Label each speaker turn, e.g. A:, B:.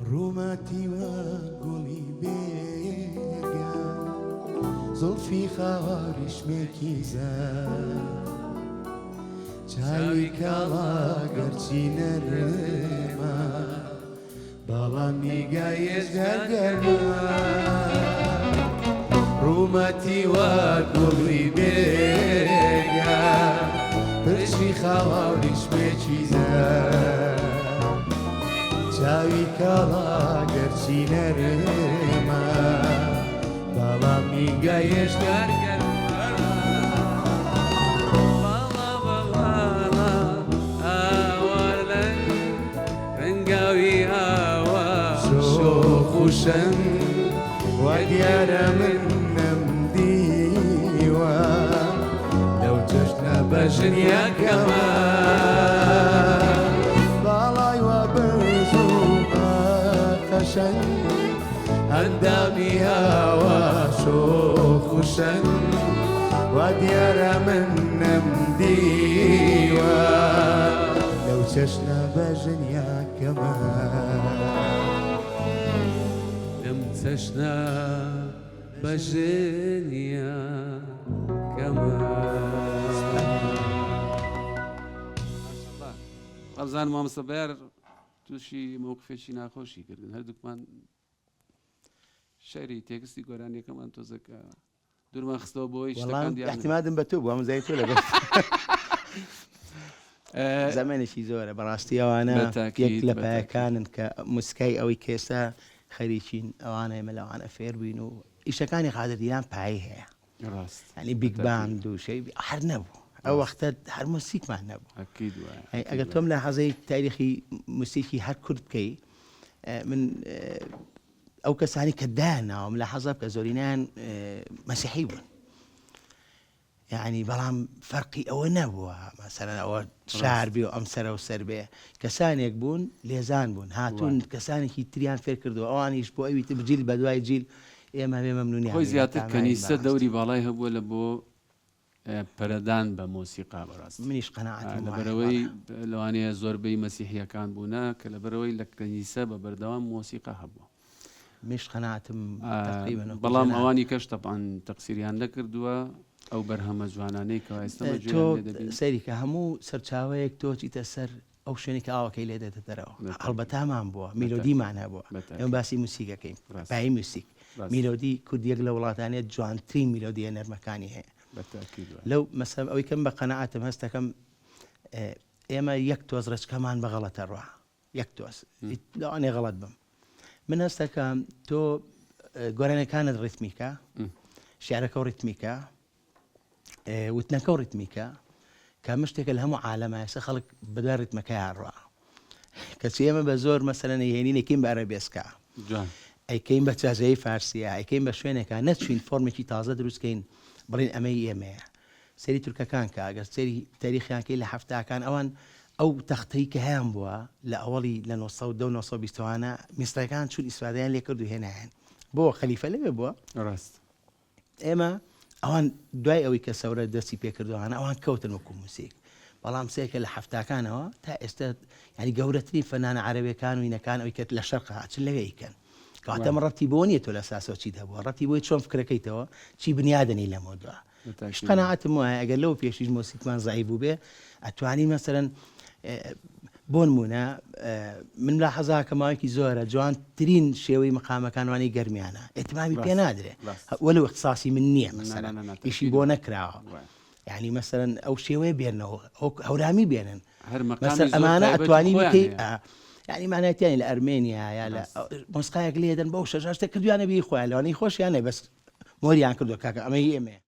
A: ڕوومەتی وە گوڵی بێگە زولفی خاوەری شمێکی زەر چاوی کاڵا گەرچی نەرمە بەڵام نیگایەش هەرگەرمە ڕوومەتی وە گوڵی بێگە پرشی خاوەری شمێکی زەر چاوی کاڵا گەرچی نەرمە بەڵام نیگایەش هەرگەرمە شۆخوشەن وا دیارە من نەمدیوە لەو چەشنە بەژنیاکەمە باڵای وە بەرز و قەشەن هەندامی هاوە شۆخوشەن وا دیارە من نەمدیوە لەو چەشنە بەژنیاکەمە
B: چەشنە بەژنیە کەمە ئەبزان مامۆستا بەیار تووشی مۆقفێکی ناخۆشی کردن هەردووکمان شەعری تێکستی گۆرانیەکەمان تۆزەکە دوورمان خستەوە بۆی شتەکان دیار
C: احتیمادم بە تۆ بووە مزای تۆ لەگەڵ زەمانێکی زۆرە بەڕاستی ئەوانە یەک لە پایەکانن کە موسکای ئەوەی کێسا خەریکین ئەوانە ئێمە لەوانە فێر بووین و ئیشەکانی قادردیان پایی هەیە ینی بیگ باند و شەی هەر نەبوو ئەو وەختە هەر موسیقمان نەبوو ئەگەر تۆم لە حەزەی تاریخی موسیقی هەر کورد بکەی من ئەو کەسانی کە داناوم لە حەزە کە زۆرینیان مەسیحی بوون یعنی بەڵام فەرقی ئەوە نەبووە مەسەلەن ئەوە شار بێ و ئەم سەرە و سەر بێ کەسانێک بوون لێزان بوون هاتوون کەسانێکی تریان فێر کردووە ئەوانیش بۆ ئەوی بجیل بە دوای جیل ئێمە بێ مەمنونیان
B: خۆی زیاتر کەنیسە دەوری باڵای هەبووە لە بۆ پەرەدان بە مۆسیقا بەڕاست
C: منیش قەناعەتم
B: لەبەرەوەی لەوانەیە زۆربەی مەسیحیەکان بوونە کە لەبەرەوەی لە کەنیسە بە بەردەوام مۆسیقا هەبووە
C: منیش قەناعەتم
B: بەڵام ئەوانی کەش تەبعاً تەقسیریان نەکردووە ئەو بەرهەمە جوانانەی کە ئێستا
C: تۆ سەیری کە هەموو سەرچاوەیەک تۆ چیتە سەر ئەو شوێنی کە ئاوەکەی لێ دێتە دەرەوە هەڵبەتامان بووە میلۆدیمان هەبووە ئێمە باسی موسیقەکەین پایی موسیق میلۆدی کوردیەک لە وڵاتانێت جوانترین میلۆدیە نەرمەکانی هەیە لەو مەسەم ئەوەی کەم بە قەنەعەتم هەستەکەم ئێمە یەک تۆز ڕێچکەمان بە غەڵەتە ڕوا یەک تۆز لەوانێ غەڵەت بم من هەستەکەم تۆ گۆرانەکانت ڕیتمیکە شیعرەکە و ڕیتمیکە وتنەکە و ڕیتمیکە کە مشتێکە لە هەموو عالەمە ئێستا خەڵک بەدوای ڕیتمەکەیان ڕوا کەچی ئێمە بە زۆر مەسەلەن هێنین ئەیکەین بە عەرەبێسکە ئەیکەین بە چاژەیەی فارسیە ئەیکەین بە شوێنێکە نەچوین فۆرمێکی تازە دروستکەین بڵین ئەمەی ئێمەیە سەری تورکەکان کە ئەگەر سەری تاریخیانکەی لە هەفتاکان ئەوان ئەو تەختەی کە هەیان بووە لە ئەوەڵی لە 1920وانە میسرەکان چون ئیسفادەیان لێ کرد و هێنایان بۆ خەلیفە لەوێ بووە
B: ڕاست
C: ئێمە ئەوان دوای ئەوەی کە سەورە دەستی پێکردوانە ئەوان کەوتن وەکو موسیق بەڵام سێکە لە هەفتاکانەوە تا ئێستا ینی گەورەترین فەنانە عەرەبیەکان و هینەکان ئەوی کە لە شەرق هاتن لەوێیکەن کەواتە ئەمە ڕەتی بۆ نییە تۆ لە ساسەوە چیت هەبووە ڕەتی بۆی چۆن فکرەکەیتەوە چی بنیادنی لە مۆدووە قەناعەتم وایە ئەگەر لەو پێشیش مۆسیقمان زایب بوو بێ ئەتوانی مەسەرەن بۆ نمونە من لە حەزاکە ماوەیەکی زۆرە جوانترین شێوەی مەقامەکانوانی گەرمیانە ئێتمامی پێ نادرێ وەلو اختصاسی من نییە مەسەلەن ئیشی بۆ نەکراوە یعنی مەسەرەن ئەو شێوەیە بێنەوە هەورامی بێنن ئەمانە ئەتوانی بکەی یعنی مانەتیانی لە ئەرمێنیا یا لە مۆسیقایەک لێدەن بەو شەژ شتێک کردویانە بی خۆیان لەوانەی خۆشیانە بەس مۆریان کردو کاکە ئەمەی ئێمە